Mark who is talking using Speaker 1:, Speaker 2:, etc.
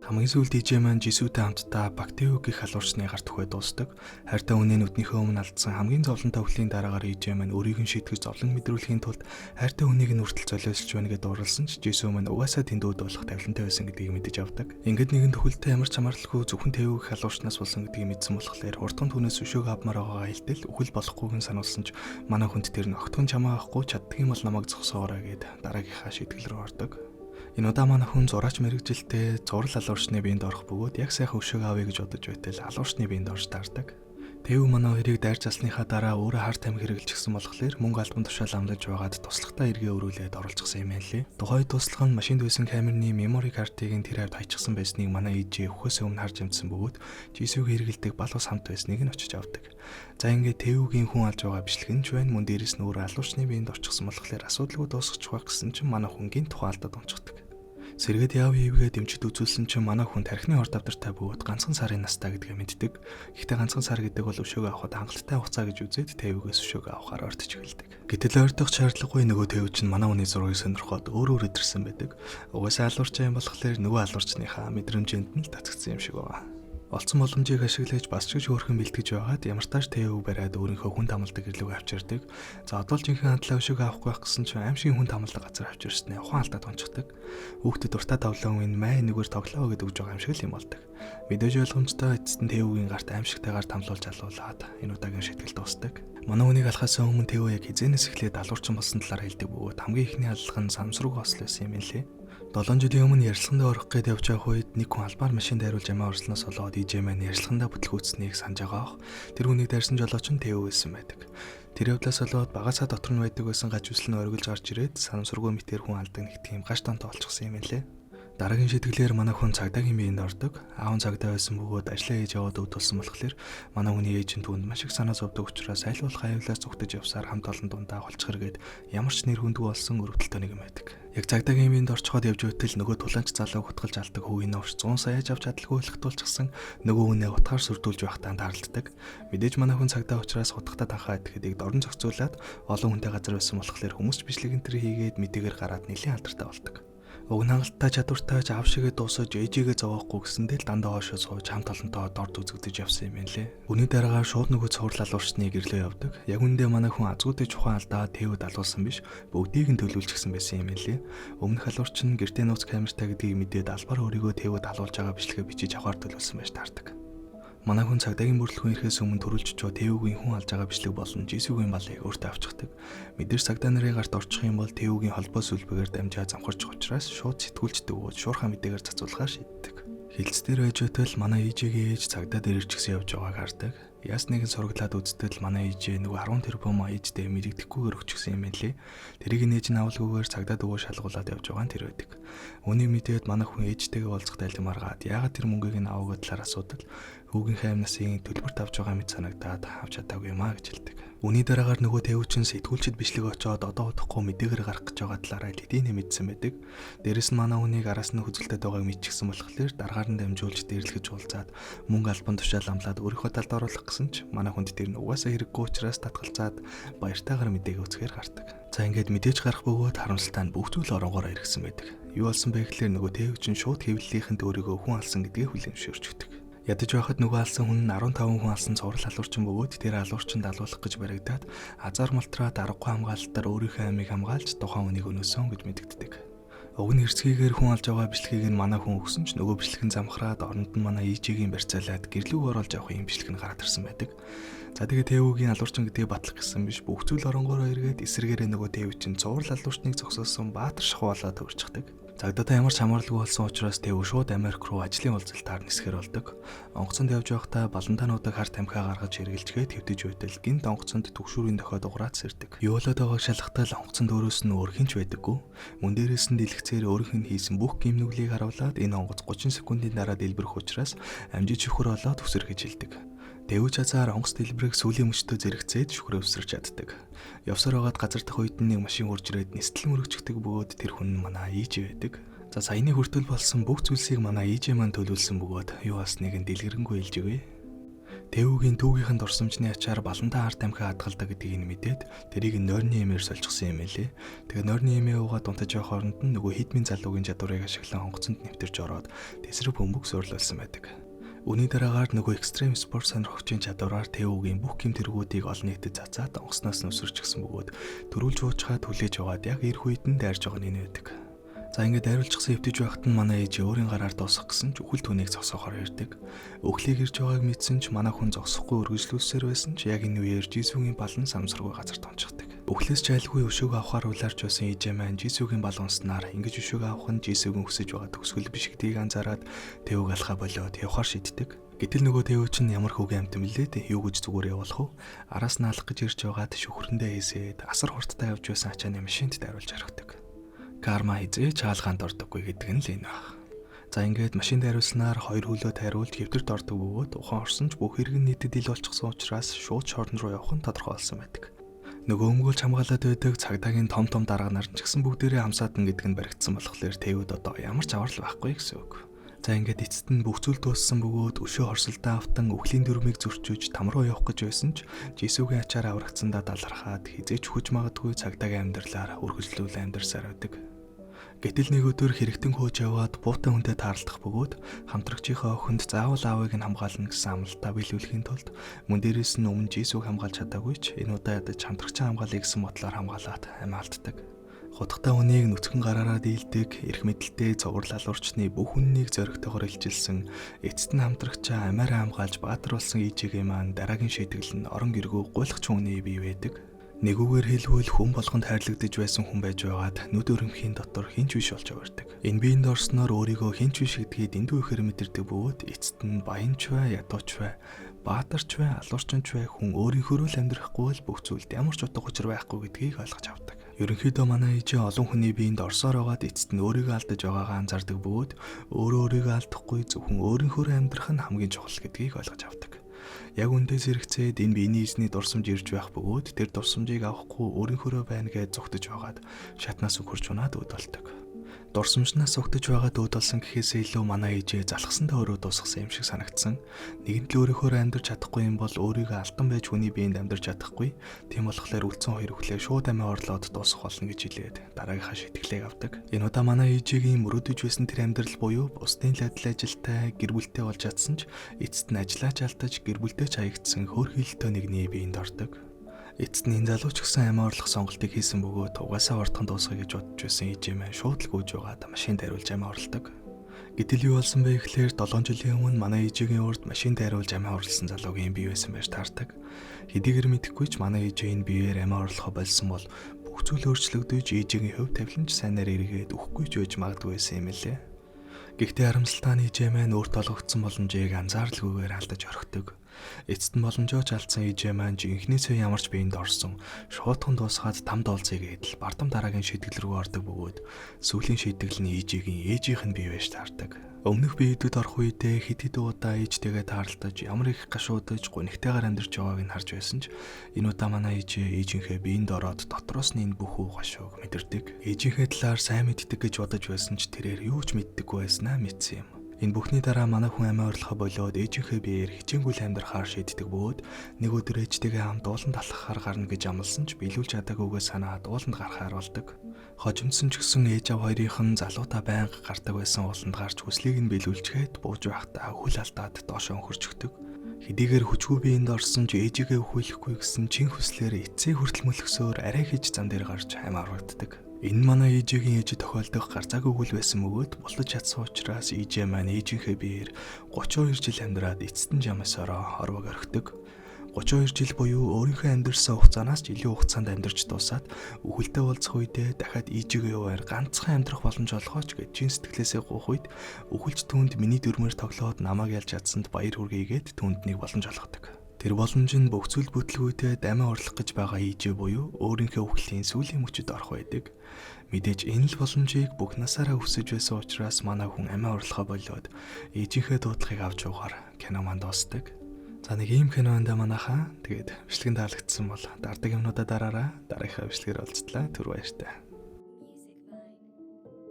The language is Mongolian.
Speaker 1: Хамгийн сүүлд DJ маань Жисүүтэй хамтдаа Бактиу гэх халуурчны гарт тухай дуустдаг. Хайртай үнэ нүднийхээ өмнө алдсан хамгийн зовлонтой өвлийн дараагаар DJ маань өөрийг нь шийтгэж зовлон мэдрүүлэхийн тулд хайртай хүнийг нь хүртэл золиослж байна гэдээ дууралсан ч Жисүү маань угаасаа тэндүүд болох тавилантай байсан гэдгийг мэдэж авдаг. Ингээд нэгэн төхөлтэй ямар ч хамааралгүй зөвхөн Тэвүүг халуурчнаас болсон гэдгийг мэдсэн болохоор уртхан түүнээс өшөөг авмаар байгаагаа хэлтэл үхэл болохгүйг нь сануулсан ч манай хүнд тэр нь огтхон чамаа авахгүй чаддаг юм бол намайг зогсоорой гэд дараагийнхаа шийтгэл рүү ордог. Энэ удаа манай хүн зураач мэрэгжилтэй зурал алуурчны биеинд орох бөгөөд яг сайхан өшөөг авъя гэж бодож байтал алуурчны биеинд орж таардаг. Тэв манай хоёрыг дайрч алсныхаа дараа өөрөө харт амиг хэрэгжилчихсэн болохоор мөнгө албан тушаал амлаж байгаад туслахтаа эргээ өрүүлээд оруулчихсан юм байлээ. Тухай туслах нь машинд байсан камерны memory card-ыг нь тэр хавьд хайчихсан байсныг манай ээжээ өхөөс өмнө харж амжсан бөгөөд Жисүүг хэрэгэлдэг бал ус хамт байсныг нь очиж авдаг. За ингээд Тэвүүгийн хүн алж байгаа бичлэг нь ч байна, мөн дээрэс нь өөрөө алуурчны биеинд орчихсон болохоор асуудалгүй дуусчих байх гэсэн чинь манай хүнгийн тухай алдаад унцдаг. Сэргээд яав хийвгээ дэмжид үзүүлсэн чинь манай хүн тархины орд авдартай бөгөөд ганцхан сарын настай гэдгээ мэддэг. Гэхдээ ганцхан сар гэдэг бол өшөөгөө авахд хангалттай хугацаа гэж үзээд Тэвүүгээс өшөөгөө авахаар ордож эхэлдэг. Гэтэл ойртох шаардлагагүй нөгөө Тэвүү чинь манай хүний зургийг сонирхоод өөр идэрсэн байдаг. Угаасаа алуурчин юм болохоор нөгөө алуурчныхаа мэдрэмжинд нь л татгцсан юм шиг байна. Олцсон боломжийг ашиглаж бас ч хөөрхөн бэлтгэж байгаад ямар тааш Тэвүү бариад өөрийнхөө хүн тамалдаг гэрлүүг авчирдаг. За одоо л жинхэнэ хандлаа өшөөгөө авахгүй байх гэсэн чинь аим шиг хүн тамалдаг газар авчирснээ ухаан алдаад унцдаг. Хүүхдэд уртаа тавлан үн май нэгээр тоглоо гэдэг үг байгаа юм шиг л юм болдог. Мэдээж ойлгомжтой эцэст нь Тэвүүгийн гарт аимшигтайгаар тамлуулж алуулаад энэ удаагийн шийтгэл дуустдаг. Манай хүнийг алхахаас өмнө Тэвүү яг хизээнээс эхлээд алуурчин болсон талаар хэлдэг бөгөөд хамгийн ихний аллах нь самсрууг ослоо байсан юм лээ. 7 жилийн өмнө ярьслахандаа орох гээд явж байх үед нэг хүн албаар машин дайруулж амиа орсноос болоод DJ маань ярьслахандаа бүтлгүүцснийг санаж байгаа. Тэр хүнийг дайрсан жолооч нь Тэвүү байсан байдаг. Тэр явдлаас болоод багасаа дотор нь байдаг байсан гаж үсэл нь оргилж гарч ирээд санамсаргүй мэтэр хүн алдаг нэг тийм гаш тонтой олчихсан юм лээ. Дараагийн шийдгэлээр манай хүн цагдаагийн биеинд ордог. Аав цагдаа байсан бөгөөд ажиллаа хийж яваад өд болсон болохоор манай хүний ээж нь түүнд маш их санаа зовдөг учраас аль болох аюулаас зүгтэж явсаар хамт олон дундаа голчих хэрэгэд ямар ч нэр хүндгүй болсон өрөвдөлтөй нэг юм байдаг. Яг цагдаагийн биеинд орчход явж байтал нөгөө тулаанч залуу хутгалж алдаг хөвийн овш 100 сая авч чадлагүй хэлхтүүлчихсан нөгөө хүнээ утгаар сүрдүүлж байхдаа тааралддаг. Мэдээж манай хүн цагдаа учраас утгатаа танхаа идэхэд дорн зохицуулаад олон хүнтэй газар байсан болохоор хүмүүс бичлэг энэ төр хийгээд мэдээгээр гараад нэлийн алдартай болдог. Уг хангалттай чадвартай аав шигээ дуусаж ээжигээ зовоохгүй гэсэндээ л дандаа хоошоо сууж хамт олонтоо дорд үзэгдэж явсан юм лээ. Үүний дараагаар шууд нөгөө цуврал алуурчны гэрлөө явдаг. Яг үндэ манай хүн азгуудыг чухан алдаа Тэвүүд алуулсан биш, бүгдийг нь төлөвлөжчихсэн байсан юм лээ. Өмнөх алуурч нь гэртээ нууц камертай гэдгийг мэдээд албаар өөрийгөө Тэвүүд алуулж байгаа бичлэгээ бичиж авахар төлөвлөсөн байж таардаг. Манай хүн цагдаагийн бүрэлдэхүүн ирэхээс өмнө төрүүлж очоо Тэвүүгийн хүн алж байгаа бичлэг болон Жисүүгийн балыг өөртөө авчихдаг. Мэдээж цагдаа нарын гарт орчих юм бол Тэвүүгийн холбоо сүлбэгээр дамжаа замхарч учраас шууд сэтгүүлчдэг бөгөөд шуурхаа мэдээгээр цацуулахаар шийддэг. Хилцээр байж байтал манай ээжигийн ээж цагдаа дээр ирчихсэн явж байгааг хардаг. Яс нэгэн сураглаад үзтэл манай ээжээ нөгөө 10 тэрбум ээжтэй мэрэгдэхгүйгээр өчгсөн юм лээ. Тэрийг нээж нь авалгүйгээр цагдаа дөгөө шалгуулад явж байгаа нь тэр байдаг. Үүнийг мэдээд манай хүн ээжтэйгээ уулзах тайлбаргаад яагаад тэр мөнгийг нь аваагаа талаар асуудал хүүгийнхээ амнасыг төлбөрт авч байгаа мэт санагдаад авч чадаагүй юмаа гэж хэлдэг. Үүний дараагаар нөгөө Тэвүүчин сэтгүүлчд бичлэг очоод одоо удахгүй мэдээгээр гарах гэж байгаа талаараа хэдийнэ мэдсэн байдаг. Дээрэс нь манай хүнийг араас нь хүзэлтэд байгааг мэдчихсэн болохоор дараагаар нь дамжуулж дээрлэхэж уулзаад мөнгө албан тушаал амлаад өөрийнхөө талд оруулах гэсэн ч манай хүнд тэр нь угаасаа хэрэггүй учраас татгалзаад баяртайгаар мэдээг өцгөр гардаг. За ингээд мэдээж гарах бөгөөд харамсалтай нь бүх зүйл оронгоор иргсэн байдаг. Юу болсон бэ гэхээр нөгөө Тэвүүчин шууд хэвлэлийнхэнд өөрийгөө хүн алсан гэдгийг хүлээмжшүүлж өгдөг. Ядаж байхад нөгөө алсан хүн нь 15 хүн алсан цуврал алуурчин бөгөөд тэр алуурчинд алуулах гэж баригдаад азар малтраад аргагүй хамгаалалтаар өөрийнхөө амийг хамгаалж тухайн хүнийг өнөөсөн гэж мэдэгддэг. Уг нь хэрцгийгээр хүн алж байгаа бичлэгийг нь манай хүн өгсөн ч нөгөө бичлэг нь замхраад оронд нь манай ээжигийн барьцаалаад гэрлүүг оруулж авах юм бичлэг нь гараад ирсэн байдаг. За тэгээ Тэвүүгийн алуурчин гэдгийг батлах гэсэн биш бүх зүйл оронгороо эргээд эсрэгээрээ нөгөө Тэвүүчин цуврал алуурчныг зогсоосон баатар шахуу болоод төрчихдөг. Цагдаатай ямар ч хамааралгүй болсон учраас Тэвүү шууд Америк руу ажлын уулзалтаар нисгэр болдог. Онгоцонд явж байхдаа балантаануудыг харт амхаа гаргаж эргэлжгээд хэвтэж байтал гинт онгоцонд түгшүүрийн дохиод уграад сэрдэг. Юу болоод байгааг шалгахтал онгоцонд өөрөөс нь өөр хинч байдаггүй. Мөн дээрээс нь дэлгэцээр өөрийнх нь хийсэн бүх гимнүглийг харуулад энэ онгоц 30 секундын дараа дэлбэрэх учраас амжиж шөхөр болоод өсөр гэж хэлдэг. Тэвүү чазаар онгоц дэлбэрийг сүлийн мөчтөө зэрэгцээд шүхрээ өсөрч чаддаг. Явсаар байгаад газар дах үед нэг машин хурж ирээд нистэл мөрөгчдөг бөгөөд тэр хүн нь манай ээж байдаг. За саяны хүртэл болсон бүх зүйлсийг манай ээж маань төлөвлөсөн бөгөөд юу болсныг нь дэлгэрэнгүй хэлж өгье. Тэвүүгийн түүгийнхэн дурсамжны ачаар баландаа ард амхи хадгалдаг гэдгийг мэдээд тэрийг нойрны эмээр сольчихсан юм элэ. Тэгээ нойрны эмээ уугаад унтаж явах хооронд нь нөгөө хидмийн залуугийн чадварыг ашиглан хонгоцонд нэвтэрч ороод тэсрэг бөмбөг суурлуулсан байдаг. Үүний дараагаар нөгөө экстрим спорт сонирхогчийн чадвараар Тэвүүгийн бүх гэмт хэрэгүүдийг олон нийтэд цацаад онгосноос нь өсөрчихсөн бөгөөд төрүүлж уучгаад хүлээж аваад яг ирэх үед нь дайрж байгаа нь байдаг. За ингээд дайруулчихсан эвдэж байхад нь манай ээж өөрийн гараар дуусгах гэсэн ч үхэл түүнийг зогсоохоор ирдэг. Өглийг ирж байгааг мэдсэн ч манай хүн зогсохгүй үргэлжлүүлсээр байсан ч яг энэ үеэр Жисүүгийн балан самсаргүй газар тончхдаг. Өглөөс жайлгүй өшөөг авахаар улаарч байсан ээжээ маань Жисүүгийн бал унснаар ингэж өшөөг авах нь Жисүүгийн хүсэж байгаа төгсгөл биш гэдгийг анзаараад Тэвүүг алхаа болоод явахаар шийддэг. Гэтэл нөгөө Тэвүү чинь ямар хөгийн амт юм лээ юу гэж зүгээр явуулах вэ? Араас нь алах гэж ирж байгаад шүхрэндээ хийсээд асар хурдтай явж байсан ачааны машинд дайруулж харагдаг. Карма хизээч хаалгаанд ордоггүй гэдэг нь л энэ баг. За ингээд машинд хариулснаар хоёр хөлөө тайруулж хэвтэрт ордог бөгөөд ухаан орсон ч бүх хэрэг нь нийтэд ил болчихсон учраас шууд шорон руу явах нь тодорхой болсон байдаг. Нөгөө өмгөөлж хамгаалаад байдаг цагдаагийн том дарга нар ч гэсэн бүгдээрээ хамсаатан гэдэг нь баригдсан болохоор Тэвүүд одоо ямар ч аврал байхгүй гэсэн үг. За ингээд эцэст нь бүх зүйл дууссан бөгөөд өшөө хорсолдоо автан өхлийн дүрмийг зөрчиж там руу явах гэж байсан ч Жисүүгийн ачаар аврагцсандаа далархаад хизээч хүч магадгүй цагдаагийн амьдралаар үргэлжлүүлэн амьдарсаар байдаг. Гэтэл нэг өдөр хэрэгтэн хөөж яваад буутай хүнтэй таарлах бөгөөд хамтрагчийнхаа охинд заавал аавыг нь хамгаална гэсэн амлалтаа биелүүлэхийн тулд мөн дээрээс нь өмнө Жисүүг хамгаалж чадаагүй ч энэ удаа ядаж хамтрагчаа хамгаалъя гэсэн бодлоор хамгаалаад амиа алддаг. Хутгатай хүнийг нүцгэн гараараа дийлдэг, эрх мэдэлтэй цовруул алуурчны бүх үннийг зоригтойгоор илчилсэн эцэст нь хамтрагчаа амиараа хамгаалж баатар болсон ээжигээ маань дараагийн шийтгэл нь орон гэргүү гуйлахч хүний бий байдаг. Нэгүгээр хэлбэл хүн болгонд хайрлагдаж байсан хүн байж байгаад нүд өрөмхийн дотор хинч биш болж авардаг. Энэ биеинд орсноор өөрийгөө хинч биш гэдгийг дэндүү ихээр мэдэрдэг бөгөөд эцэст нь баянч бай, ядууч бай, баатарч бай, алуурчинч бай хүн өөрийнхөө л амьдрахгүй л бүх зүйлд ямар ч утга учир байхгүй гэдгийг ойлгож авдаг. Ерөнхийдөө манай ээжээ олон хүний биеинд орсоор байгаад эцэст нь өөрийгөө алдаж байгаагаа анзаардаг бөгөөд өөрийгөө алдахгүй зөвхөн өөрийнхөө амьдрах нь хамгийн чухал гэдгийг ойлгож авдаг. Яг үндэс хэрэгцээд энэ биений эзний дурсамж ирж байх бөгөөд тэр дурсамжийг авахгүй өөрийнхөө байна гэж зүгтэж байгаад шатнаас үхэрч унаад өд болдог. Дурсамжнаас зүгтэж байгаад өд болсон гэхээсээ илүү манай ээжээ залхсандаа өөрөө дуусгасан юм шиг санагдсан. Нэгэнт л өөрийнхөө амьдарч чадахгүй юм бол өөрийгөө алдан байж хүний биеинд амьдарч чадахгүй. Тийм болохоор үлдсэн хоёр өхлөө шууд амиа орлоод дуусгах болно гэж хэлээд дараагийнхаа шитгэлийг авдаг. Энэ удаа манай ээжигийн мөрөдөж байсан тэр амьдрал буюу бусдын л адил ажилтай гэр бүлтэй болж чадсан ч эцэст нь ажиллаж алдаж гэр бүлтэй ч хаягдсан хөөрхийлөлтөө нэгний биеинд ордог. Эцэст нь энэ залууч гэсэн амиа орлох сонголтыг хийсэн бөгөөд угаасаа урдхан дуусгая гэж бодож байсан ээжээ маань шууд л гүйж байгаад машинд хариулж амиа орлдог. Гэтэл юу болсон бэ гэхээр 7 жилийн өмнө манай ээжигийн урд машинд хариулж амиа орлсон залуугийн бие байсан байж таардаг. Хэдийгээр мэдэхгүй ч манай ээжээ энэ биеэр амиа орлохоо болсон бол бүх зүйл өөрчлөгдөж ээжигийн хөв тавиланч сайнаар эргээд үхгүй ч үж магадгүй байсан юм лээ. Гэхдээ харамсалтай нь ээжээ маань өөрт олгогдсон боломжийг анзааралгүйгээр алдаж орхидог. Эцэст нь боломжооч алдсан ээжээ маань жинхнээсээ ямарч биеинд орсон шуудхан дуусгаад там доолцъя гэдэл бардам дараагийн шийтгэл рүү ордог бөгөөд сүүлийн шийтгэл нь ээжийнх нь бие байж таардаг. Өмнөх биедэд орох үедээ хэд удаа ээжтэйгээ таарлаж ямар их гашуудаж гунигтайгаар амьдарч байгааг нь харж байсан ч энэ удаа манай ээжээ ээжийнхээ биеинд ороод дотроос нь энэ бүх үү гашууг мэдэрдэг. Ээжийнхээ талаар сайн мэддэг гэж бодож байсан ч тэрээр юу ч мэддэггүй байснаа мэдсэн юм. Энэ бүхний дараа манай хүн амиа орлохоо болоод ээжийнхээ биеэр хичээнгүйл амьдрахаар шийддэг бөгөөд нэг өдөр ээжтэйгээ хамт ууланд алхахаар гарна гэж амласан ч биелүүлж чадаагүйгээ санаад ууланд гарахаар болдог. Хожимдсан ч гэсэн ээж аав хоёрын залуутаа байнга гардаг байсан ууланд гарч хүслийг нь биелүүлчихэд бууж байхдаа хөл алдаад доошоо хөрчөгдөг. Хэдийгээр хүчгүй биеинд орсон ч ээжигээ өхөөлөхгүй гэсэн чин хүслээр эцсээ хүртэл мөлгсөөр арай хийж зам дээр гарч амиа орвогддог. Энэ манай ээжигийн ээж тохиолдох гарцаагүй үйл байсан бөгөөд бултаж чадсан учраас ээжээ маань ээжийнхээ биеэр 32 жил амьдраад эцэст нь жамсаараа хорвог орхидог. 32 жил буюу өөрийнхөө амьдарсан хугацаанаас ч илүү хугацаанд амьдарч дуусаад үхэлдээ уулзах үедээ дахиад ээжигээ яваар ганцхан амьдрах боломж олгооч гэж чин сэтгэлээсээ гуйх үед үхэлж түүнд миний дүрмээр тоглоод намайг ялж чадсанд баяр хүргээгээд түүнд нэг боломж олгодог. Тэр боломж нь бүх зүйл бүтлгүүтээ амиа орлох гэж байгаа ээжээ буюу өөрийнхөө үхлийн сүүлийн мөчөд орох байдаг. Мэдээж энэ л боломжийг бүх насаараа хүсэж байсан учраас манай хүн амиа орлохоо болоод ээжийнхээ дуудлагыг авч явахаар кино манд дуусдаг. За нэг ийм кинонд манайхаа тэгээд бичлэгэн таалагдсан бол дардаг юмнуудаа дараараа дараагийнхаа бичлэгээр уулзтлаа. Түр баяртай.